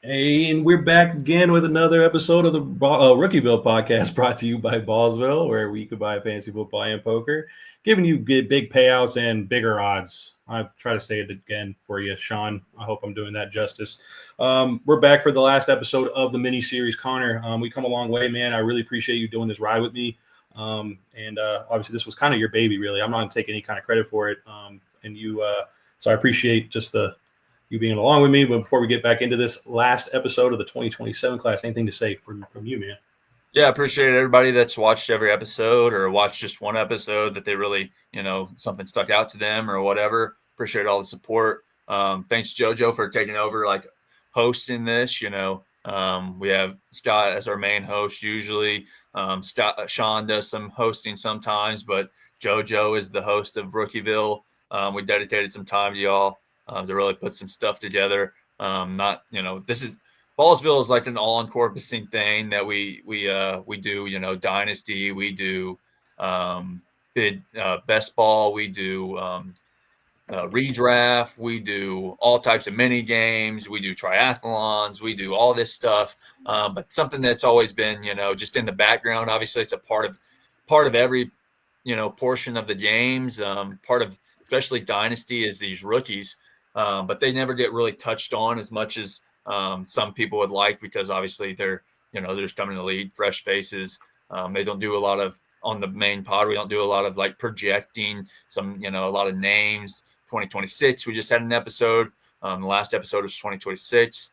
Hey, and we're back again with another episode of the RookieVille podcast brought to you by Ballsville, where we could buy fantasy football and poker, giving you big payouts and bigger odds. I try to say it again for you, Sean. I hope I'm doing that justice. We're back for the last episode of the mini series, Connor. We come a long way, man. I really appreciate you doing this ride with me. And obviously, this was kind of your baby, really. I'm not going to take any kind of credit for it. So I appreciate just you being along with me. But before we get back into this last episode of the 2027 class, anything to say from you, man? Yeah, I appreciate everybody that's watched every episode or watched just one episode that they really, something stuck out to them or whatever. Appreciate all the support. Thanks, Joe Joe, for taking over, hosting this. We have Scott as our main host usually. Sean does some hosting sometimes, but Joe Joe is the host of RookieVille. We dedicated some time to y'all to really put some stuff together. This is Ballsville is like an all-encompassing thing that we do. Dynasty, we do best ball, we do redraft, we do all types of mini games, we do triathlons, we do all this stuff. But something that's always been just in the background. Obviously, it's a part of every portion of the games. Part of especially Dynasty is these rookies. But they never get really touched on as much as some people would like, because obviously they're just coming to the league, fresh faces. They don't do a lot of on the main pod. We don't do a lot of projecting a lot of names. 2026, we just had an episode. The last episode was 2026.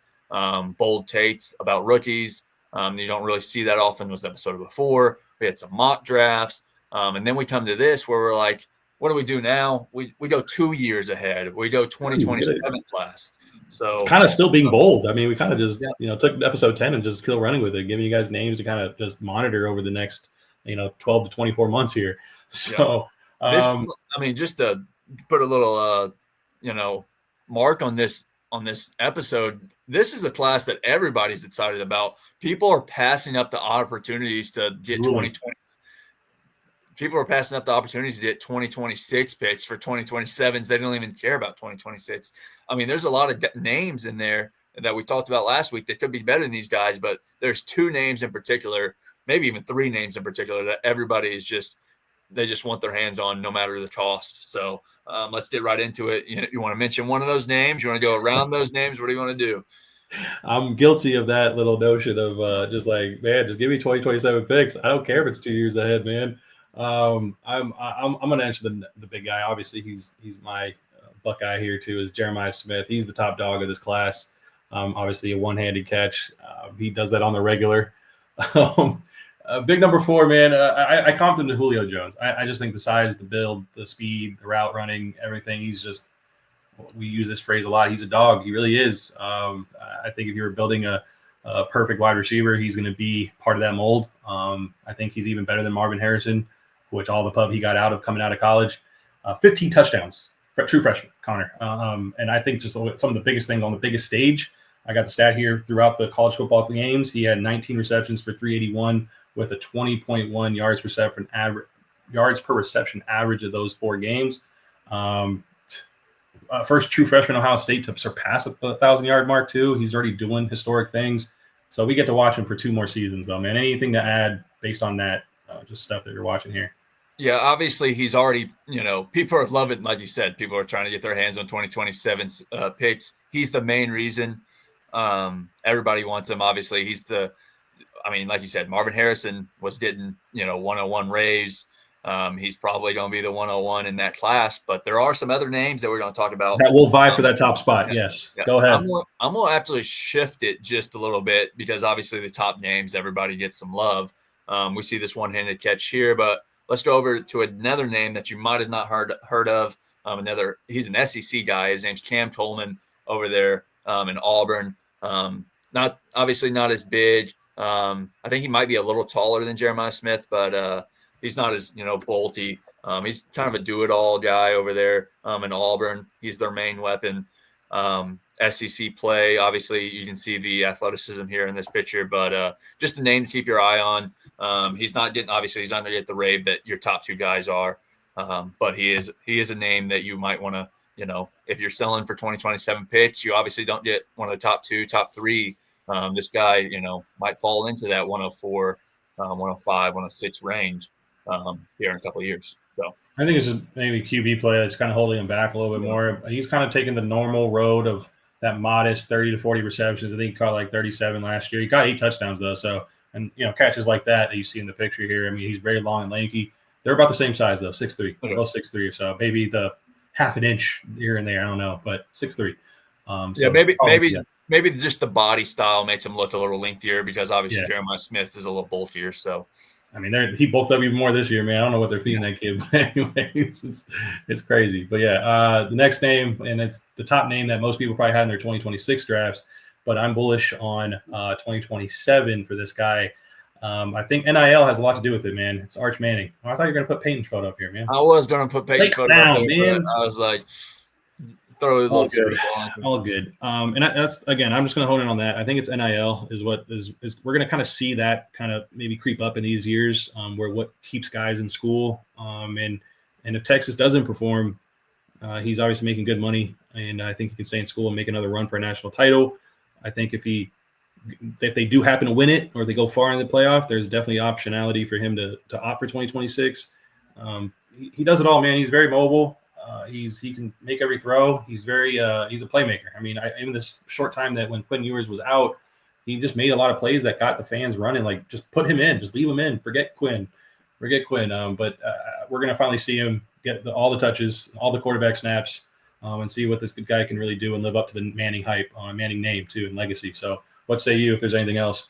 Bold takes about rookies. You don't really see that often. Was the episode before. We had some mock drafts. And then we come to this where we're like, what do we do now? We go 2 years ahead. We go 2027 class. So it's kind of still being bold. I mean, we kind of just took episode 10 and just still running with it, giving you guys names to kind of just monitor over the next 12 to 24 months here. So just to put a little mark on this episode, this is a class that everybody's excited about. People are passing up the opportunities to get 2020. People are passing up the opportunities to get 2026 picks for 2027s. They don't even care about 2026. I mean, there's a lot of names in there that we talked about last week that could be better than these guys, but there's 2 names in particular, maybe even 3 names in particular, that everybody is they just want their hands on no matter the cost. So let's get right into it. You want to mention one of those names? You want to go around those names? What do you want to do? I'm guilty of that little notion of just give me 2027 picks. I don't care if it's 2 years ahead, man. I'm going to answer the big guy. Obviously, he's my Buckeye here too. Is Jeremiah Smith. He's the top dog of this class. Obviously, a one-handed catch. He does that on the regular. Big number 4, man. I comped him to Julio Jones. I just think the size, the build, the speed, the route running, everything. He's just. We use this phrase a lot. He's a dog. He really is. I think if you were building a perfect wide receiver, he's going to be part of that mold. I think he's even better than Marvin Harrison, which all the pub he got out of coming out of college. 15 touchdowns, true freshman, Connor. And I think just some of the biggest things on the biggest stage, I got the stat here throughout the college football games. He had 19 receptions for 381 with a 20.1 yards per reception average of those 4 games. First true freshman Ohio State to surpass the 1,000-yard mark too. He's already doing historic things. So we get to watch him for 2 more seasons though, man. Anything to add based on that, just stuff that you're watching here? Yeah, obviously he's already, people are loving, like you said, people are trying to get their hands on 2027's picks. He's the main reason. Everybody wants him. Obviously like you said, Marvin Harrison was getting, 101 raves. He's probably going to be the 101 in that class, but there are some other names that we're going to talk about that will vie for that top spot. Yes. Go ahead. I'm going to actually shift it just a little bit because obviously the top names, everybody gets some love. We see this one-handed catch here, but let's go over to another name that you might have not heard of. He's an SEC guy. His name's Cam Coleman over there in Auburn. Not as big. I think he might be a little taller than Jeremiah Smith, but he's not as bulky. He's kind of a do-it-all guy over there in Auburn. He's their main weapon. SEC play. Obviously, you can see the athleticism here in this picture, but just a name to keep your eye on. He's not going to get the rave that your top 2 guys are, but he is a name that you might want to, if you're selling for 2027 picks, you obviously don't get one of the top 2, top 3 This guy, might fall into that 104, 105, 106 range here in a couple of years. So I think it's just maybe QB play that's kind of holding him back a little bit more. He's kind of taking the normal road of that modest 30 to 40 receptions. I think he caught like 37 last year. He got 8 touchdowns though. So, and catches like that you see in the picture here. I mean, he's very long and lanky. They're about the same size though, 6'3", both 6'3" or so. Maybe the half an inch here and there, I don't know, but 6'3". Maybe just the body style makes him look a little lengthier because obviously Jeremiah Smith is a little bulkier. So, I mean, he bulked up even more this year, man. I don't know what they're feeding that kid, but anyways, it's crazy. But the next name, and it's the top name that most people probably had in their 2026 drafts, but I'm bullish on 2027 for this guy. I think NIL has a lot to do with it, man. It's Arch Manning. Oh, I thought you were going to put Peyton's photo up here, man. I was going to put Peyton's photo up there, but I was like, throw a little all good. And that's, again, I'm just going to hone in on that. I think it's NIL is what is we're going to kind of see that kind of maybe creep up in these years where what keeps guys in school. And if Texas doesn't perform, he's obviously making good money. And I think he can stay in school and make another run for a national title. I think if they do happen to win it or they go far in the playoff, there's definitely optionality for him to opt for 2026. He does it all, man. He's very mobile. He can make every throw. He's he's a playmaker. I mean, in this short time that when Quinn Ewers was out, he just made a lot of plays that got the fans running. Like, just put him in, just leave him in. Forget Quinn. But we're gonna finally see him get all the touches, all the quarterback snaps, and see what this good guy can really do and live up to the Manning hype, Manning name too, and legacy. So, what say you if there's anything else?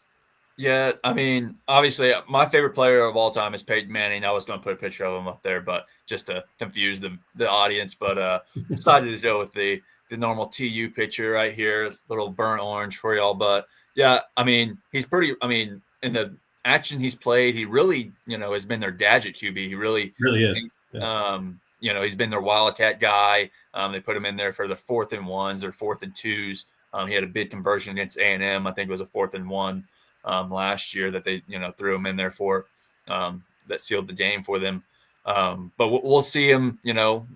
Yeah, I mean, obviously, my favorite player of all time is Peyton Manning. I was going to put a picture of him up there, but just to confuse the audience. But decided to go with the normal TU picture right here, little burnt orange for y'all. But yeah, I mean, he's pretty. I mean, in the action he's played, he really, has been their gadget QB. He really is. He's been their wildcat guy. They put him in there for the 4th and 1s or 4th and 2s. He had a big conversion against A&M. I think it was a 4th and 1. Last year that they, threw him in there for that sealed the game for them. But we'll see him,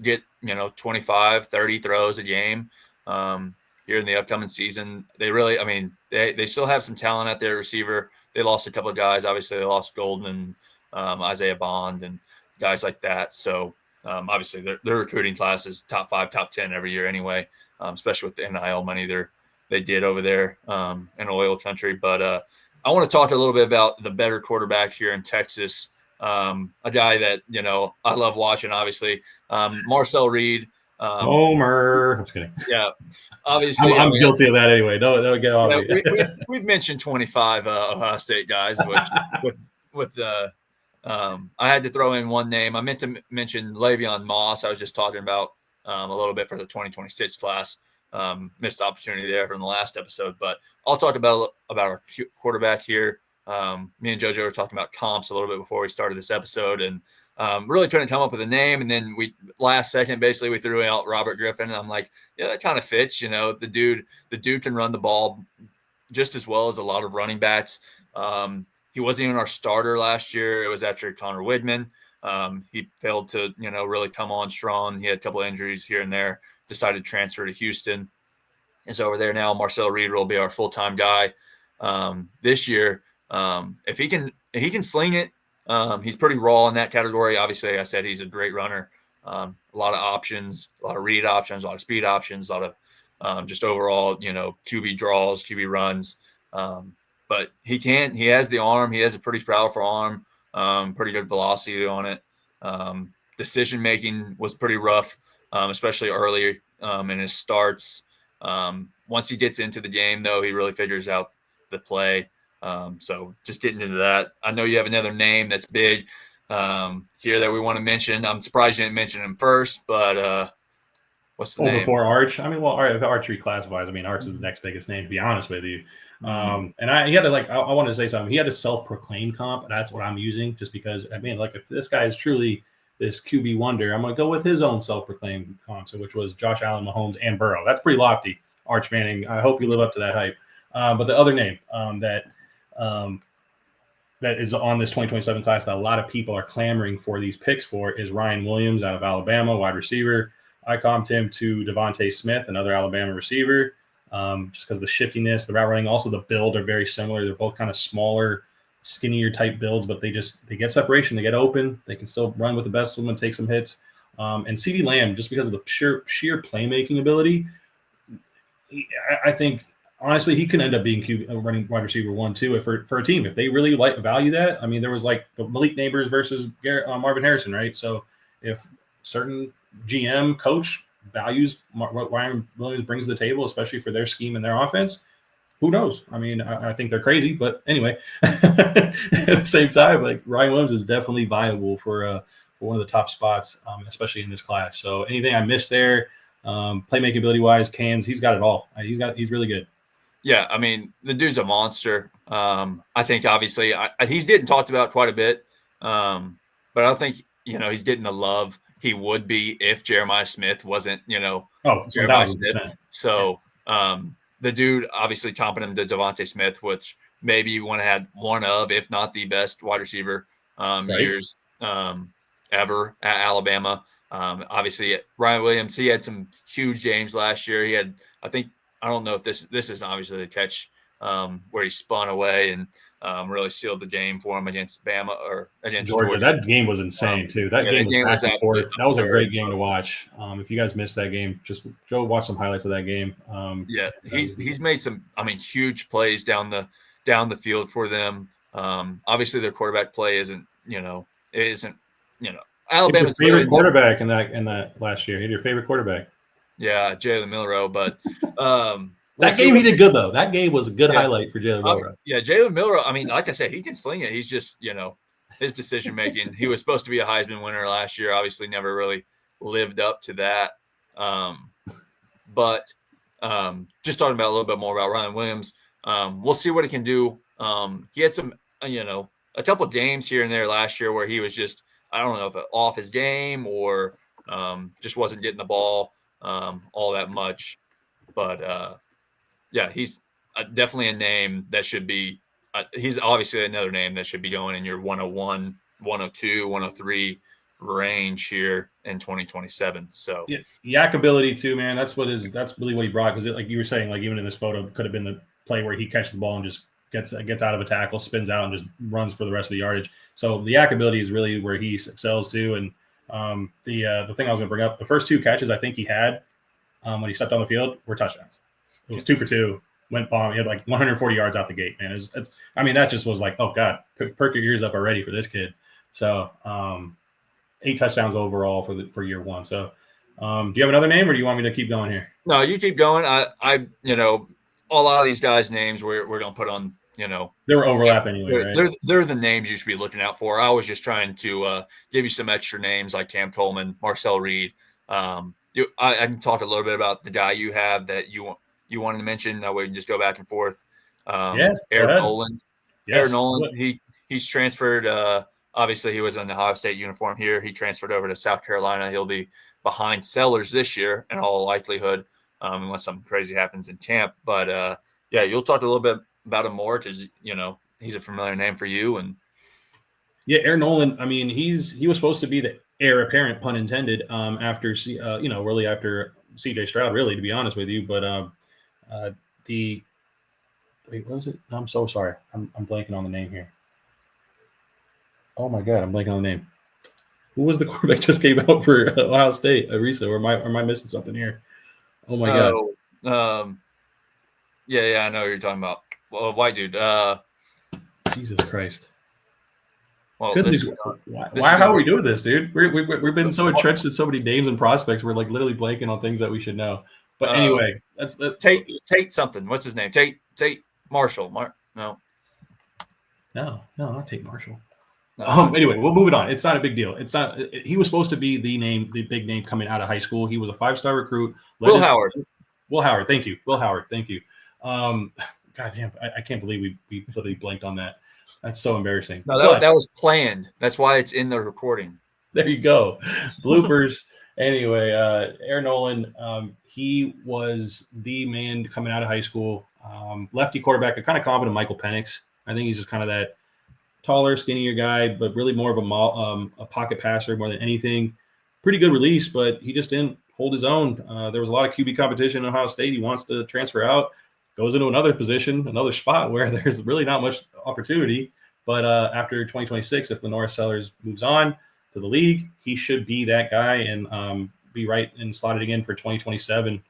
get, 25, 30 throws a game here in the upcoming season. They really, I mean, they still have some talent at their receiver. They lost a couple of guys. Obviously, they lost Golden and Isaiah Bond and guys like that. So obviously their recruiting class is top 5, top 10 every year anyway, especially with the NIL money they did over there in oil country. But I want to talk a little bit about the better quarterback here in Texas. A guy that, I love watching, obviously. Marcel Reed. Homer. I'm just kidding. Yeah. Obviously. I'm guilty of that anyway. Don't get off me. We've mentioned 25 Ohio State guys, which I had to throw in one name. I meant to mention Le'Veon Moss. I was just talking about a little bit for the 2026 class. Missed opportunity there from the last episode, but I'll talk about our quarterback here. Me and Joe Joe were talking about comps a little bit before we started this episode, and really couldn't come up with a name. And then last second, basically, we threw out Robert Griffin, and I'm like, yeah, that kind of fits. The dude can run the ball just as well as a lot of running backs. He wasn't even our starter last year. It was after Connor Widman. He failed to, really come on strong. He had a couple of injuries here and there. Decided to transfer to Houston. Is over there now. Marcel Reed will be our full-time guy this year. If he can sling it, he's pretty raw in that category. Obviously, like I said, he's a great runner. A lot of options, a lot of read options, a lot of speed options, a lot of just overall, QB draws, QB runs. But he has the arm. He has a pretty powerful arm, pretty good velocity on it. Decision-making was pretty rough. Especially early in his starts. Once he gets into the game, though, he really figures out the play. So just getting into that. I know you have another name that's big here that we want to mention. I'm surprised you didn't mention him first, but what's the name? Before Arch? I mean, well, if Arch reclassifies, I mean, Arch is the next biggest name, to be honest with you. And he had to, I wanted to say something. He had a self-proclaimed comp, and that's what I'm using just because, I mean, if this guy is truly – this QB wonder, I'm going to go with his own self-proclaimed concept, which was Josh Allen, Mahomes, and Burrow. That's pretty lofty, Arch Manning. I hope you live up to that hype. But the other name that is on this 2027 class that a lot of people are clamoring for these picks for is Ryan Williams out of Alabama, wide receiver. I comped him to Devontae Smith, another Alabama receiver. just because the shiftiness, the route running, also the build are very similar. They're both kind of smaller, skinnier type builds, but they get separation, they get open, they can still run with the best of them and take some hits. And CeeDee Lamb, just because of the sheer playmaking ability, I think honestly he can end up being running wide receiver 1-2 for a team if they really value that. I mean, there was like the Malik Neighbors versus Marvin Harrison, right? So if certain GM coach values what Ryan Williams brings to the table, especially for their scheme and their offense, who knows? I mean, I think they're crazy, but anyway, at the same time, like Ryan Williams is definitely viable for one of the top spots, especially in this class. So anything I missed there, playmaking ability wise, he's got it all. He's really good. Yeah, I mean, the dude's a monster. I think obviously he's getting talked about quite a bit, but I don't think he's getting the love he would be if Jeremiah Smith wasn't Jeremiah 1,000%. Smith. So the dude obviously competent to Devontae Smith, which maybe you want to have one of, if not the best wide receiver years ever at Alabama. Obviously, Ryan Williams, he had some huge games last year. He had, I don't know if this is obviously the catch where he spun away and really sealed the game for him against Bama or against Georgia. That game was insane too. That game was back and forth. That was a great game to watch. If you guys missed that game, just go watch some highlights of that game. He's made some, huge plays down the field for them. Obviously, their quarterback play isn't Alabama's your favorite quarterback in that last year. He had your favorite quarterback. Yeah, Jalen Milroe, but that game he did good though. That game was a good highlight for Jalen Milroe. Yeah, Jalen Milroe. I mean, like I said, he can sling it. He's just his decision making. He was supposed to be a Heisman winner last year. Obviously, never really lived up to that. But just talking about a little bit more about Ryan Williams. We'll see what he can do. He had some, a couple of games here and there last year where he was just, I don't know if off his game or just wasn't getting the ball all that much. But he's definitely a name that should be. He's obviously another name that should be going in your 101, 102, 103 range here in 2027. So yak ability too, man. That's really what he brought. Because like you were saying, like even in this photo, it could have been the play where he catches the ball and just gets out of a tackle, spins out, and just runs for the rest of the yardage. So the yak ability is really where he excels too. And the thing I was going to bring up, the first two catches I think he had when he stepped on the field were touchdowns. It was 2 for 2. Went bomb. He had like 140 yards out the gate, man. That just was like, oh God, perk your ears up already for this kid. So 8 touchdowns overall for year one. So do you have another name or do you want me to keep going here? No, you keep going. I a lot of these guys' names we're going to put on, They were overlap anyway, right? They're the names you should be looking out for. I was just trying to give you some extra names like Cam Tolman, Marcel Reed. I can talk a little bit about the guy you have that you wanted to mention. That way we can just go back and forth. Aaron Noland. Yes. Aaron Noland, he's transferred. Obviously, he was in the Ohio State uniform here. He transferred over to South Carolina. He'll be behind Sellers this year in all likelihood, unless something crazy happens in camp. But, you'll talk a little bit about him more because, he's a familiar name for you. And Aaron Noland, I mean, he was supposed to be the heir apparent, pun intended, after really after CJ Stroud, really, to be honest with you. But what was it? I'm so sorry. I'm blanking on the name here. Oh my God, I'm blanking on the name. Who was the quarterback just came out for Ohio State? Arisa, or am I missing something here? Oh my God. I know what you're talking about. Well, white dude. Jesus Christ. Well, how are we doing this, dude? We've been so entrenched in so many names and prospects. We're like literally blanking on things that we should know. But anyway, that's Tate something. What's his name? Tate Marshall. No, not Tate Marshall. Anyway, we'll move it on. It's not a big deal. It's not. He was supposed to be the big name coming out of high school. He was a 5-star recruit. Will Howard. Thank you. Will Howard. Thank you. God damn, I can't believe we literally blanked on that. That's so embarrassing. No, that was planned. That's why it's in the recording. There you go. Bloopers. Anyway, Aaron Noland, he was the man coming out of high school. Lefty quarterback, a kind of competent Michael Penix. I think he's just kind of that taller, skinnier guy, but really more of a pocket passer more than anything. Pretty good release, but he just didn't hold his own. There was a lot of QB competition in Ohio State. He wants to transfer out, goes into another position, another spot where there's really not much opportunity. But after 2026, if Lenora Sellers moves on to the league, he should be that guy and be right and slotted again for 2027.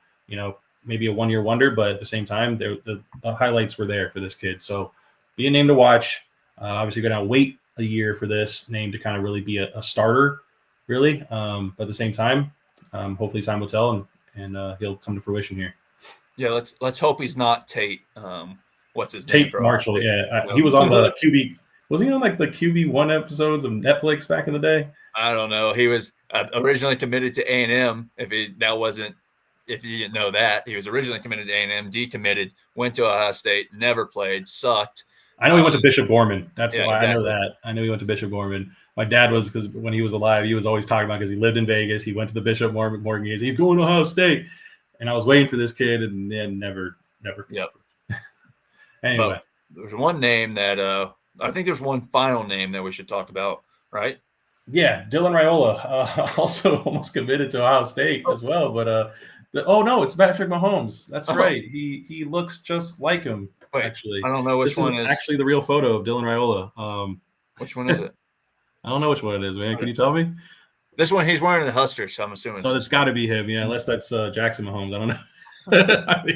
Maybe a one-year wonder, but at the same time, the highlights were there for this kid. So be a name to watch. Obviously, going to wait a year for this name to kind of really be a starter, really. But at the same time, hopefully time will tell, and he'll come to fruition here. Yeah, let's hope he's not Tate. What's his name? Tate Marshall. Yeah, he was on the QB. Was he on like the QB1 episodes of Netflix back in the day? I don't know. He was originally committed to A&M. If you didn't know that, he was originally committed to A&M, decommitted, went to Ohio State, never played, sucked. I know he went to Bishop Gorman. That's why exactly. I know that. I know he went to Bishop Gorman. My dad was, because when he was alive, he was always talking about, because he lived in Vegas. He went to the Bishop Morgan games. He's going to Ohio State. And I was waiting for this kid, and then never. Yep. Anyway. But there's one name that I think there's one final name that we should talk about, right? Yeah, Dylan Raiola, also almost committed to Ohio State as well. But no, it's Patrick Mahomes. That's right. He looks just like him. Wait, actually, I don't know which one is actually the real photo of Dylan Raiola. Which one is it? I don't know which one it is, man. Can you tell me? This one, he's wearing the Huskers, so I'm assuming. So it's got to be him, yeah. Unless that's Jackson Mahomes. I don't know.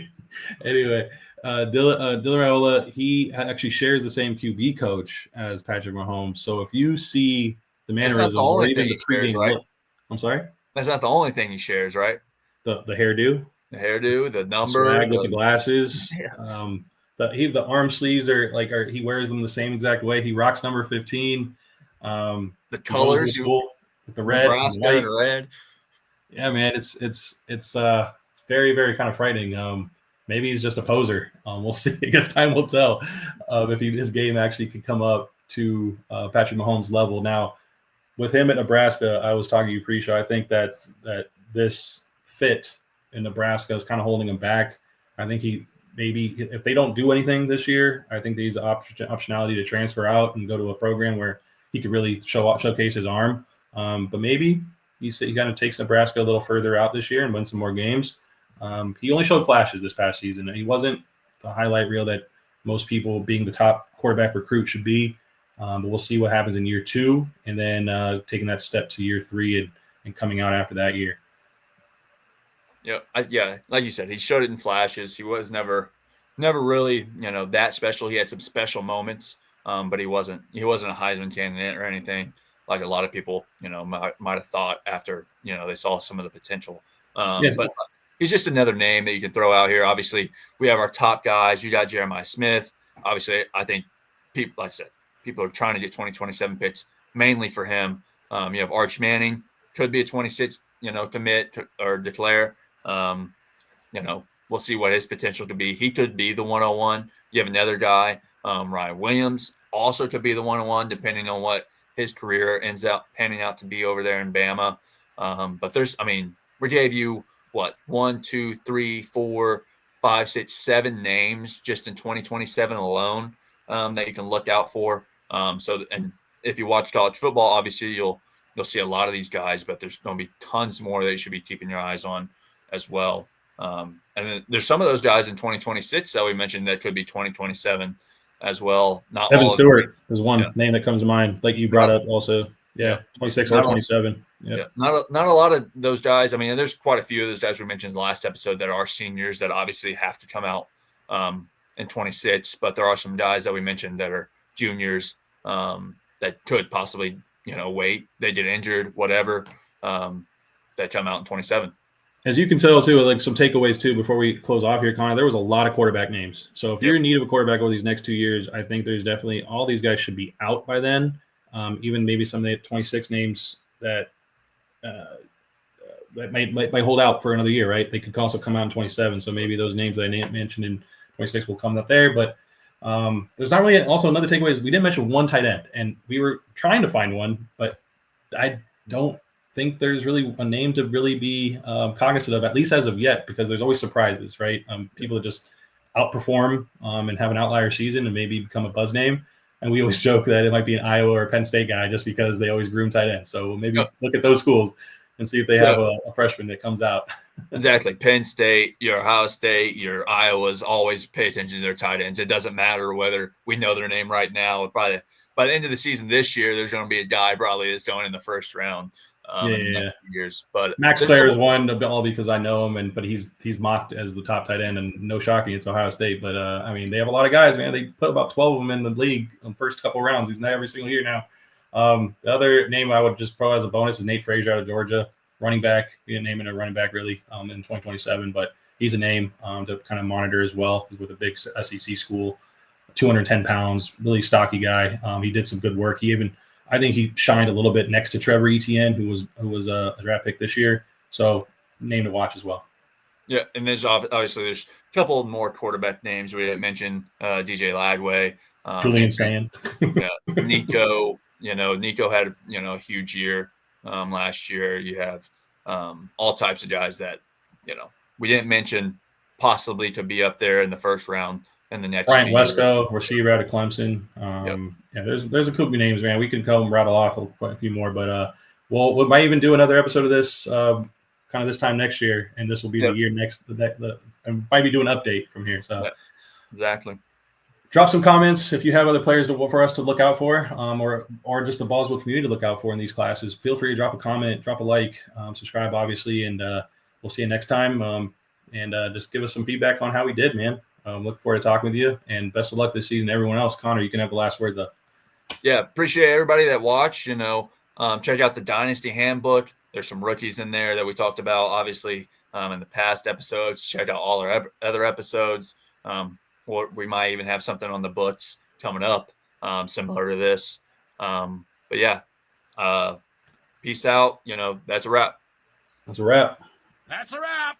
Anyway, Dylan Raiola, he actually shares the same QB coach as Patrick Mahomes. So if you see the mannerisms or even the pregame look, I'm sorry. That's not the only thing he shares, right? The hairdo, the number, swag with the glasses. Yeah. The arm sleeves he wears them the same exact way. He rocks number 15. The colors, with the red, Nebraska and red. Yeah, man, it's very, very kind of frightening. Maybe he's just a poser. We'll see. I guess time will tell if his game actually can come up to Patrick Mahomes' level. Now, with him at Nebraska, I was talking to you pre-show. I think that this fit in Nebraska is kind of holding him back. I think maybe if they don't do anything this year, I think there's optionality to transfer out and go to a program where he could really showcase his arm. But maybe he kind of takes Nebraska a little further out this year and win some more games. He only showed flashes this past season. He wasn't the highlight reel that most people, being the top quarterback recruit, should be. But we'll see what happens in year 2, and then taking that step to year 3 and coming out after that year. Yeah, like you said, he showed it in flashes. He was never really, that special. He had some special moments, but he wasn't a Heisman candidate or anything like a lot of people, might have thought after, they saw some of the potential. Yes. But he's just another name that you can throw out here. Obviously, we have our top guys. You got Jeremiah Smith. Obviously, I think people, like I said, people are trying to get 2027 picks mainly for him. You have Arch Manning, could be a 26, commit or declare. We'll see what his potential could be. He could be the 101. You have another guy, Ryan Williams, also could be the 101, depending on what his career ends up panning out to be over there in Bama. But we gave you 1, 2, 3, 4, 5, 6, 7 names just in 2027 alone that you can look out for. And if you watch college football, obviously you'll see a lot of these guys, but there's going to be tons more that you should be keeping your eyes on as well. And then there's some of those guys in 2026 that we mentioned that could be 2027 as well. Not Evan all Stewart is one name that comes to mind, like you brought up also. Yeah, 26 or 27. Yeah. Not a lot of those guys. There's quite a few of those guys we mentioned in the last episode that are seniors that obviously have to come out in 26, but there are some guys that we mentioned that are juniors that could possibly, wait. They get injured, whatever, that come out in 27. As you can tell, too, like some takeaways, too, before we close off here, Connor, there was a lot of quarterback names. So if you're in need of a quarterback over these next 2 years, I think there's definitely all these guys should be out by then. Even maybe some of the 26 names that might hold out for another year, right? They could also come out in 27. So maybe those names that I mentioned in 26 will come up there. But there's not really also another takeaway is we didn't mention one tight end. And we were trying to find one, but I don't think there's really a name to really be cognizant of, at least as of yet, because there's always surprises, right? People that just outperform and have an outlier season and maybe become a buzz name. And we always joke that it might be an Iowa or Penn State guy just because they always groom tight ends. So maybe look at those schools and see if they have a freshman that comes out. Exactly. Penn State, your Ohio State, your Iowas always pay attention to their tight ends. It doesn't matter whether we know their name right now. Probably by the end of the season this year, there's going to be a guy probably that's going in the first round in the next few years. But Max Clare is one, all because I know him, but he's mocked as the top tight end, and no shocking, it's Ohio State. But I mean, they have a lot of guys, man. They put about 12 of them in the league in the first couple rounds. He's not every single year now. The other name I would just throw as a bonus is Nate Frazier out of Georgia, running back. We didn't name him a running back really in 2027, but he's a name to kind of monitor as well. He's with a big SEC school, 210 pounds, really stocky guy. He did some good work. I think he shined a little bit next to Trevor Etienne, who was a draft pick this year. So name to watch as well. Yeah, and there's obviously a couple more quarterback names we didn't mention. DJ Lagway, Julian Sand, Nico. Nico had a huge year last year. You have all types of guys that we didn't mention possibly could be up there in the first round in the next. Bryant Wesco, receiver out of Clemson. Yeah, there's a couple names, man. We can rattle off quite a few more, but we might even do another episode of this kind of this time next year, and this will be the year next. And might be doing an update from here. So exactly. Drop some comments if you have other players for us to look out for, or just the Ballsville community to look out for in these classes. Feel free to drop a comment, drop a like, subscribe, obviously, and we'll see you next time. And just give us some feedback on how we did, man. Look forward to talking with you, and best of luck this season, everyone else. Connor, you can have the last word, though. Yeah, appreciate everybody that watched. Check out the Dynasty Handbook. There's some rookies in there that we talked about, obviously, in the past episodes. Check out all our other episodes. Or we might even have something on the books coming up similar to this. But yeah, peace out. That's a wrap. That's a wrap. That's a wrap.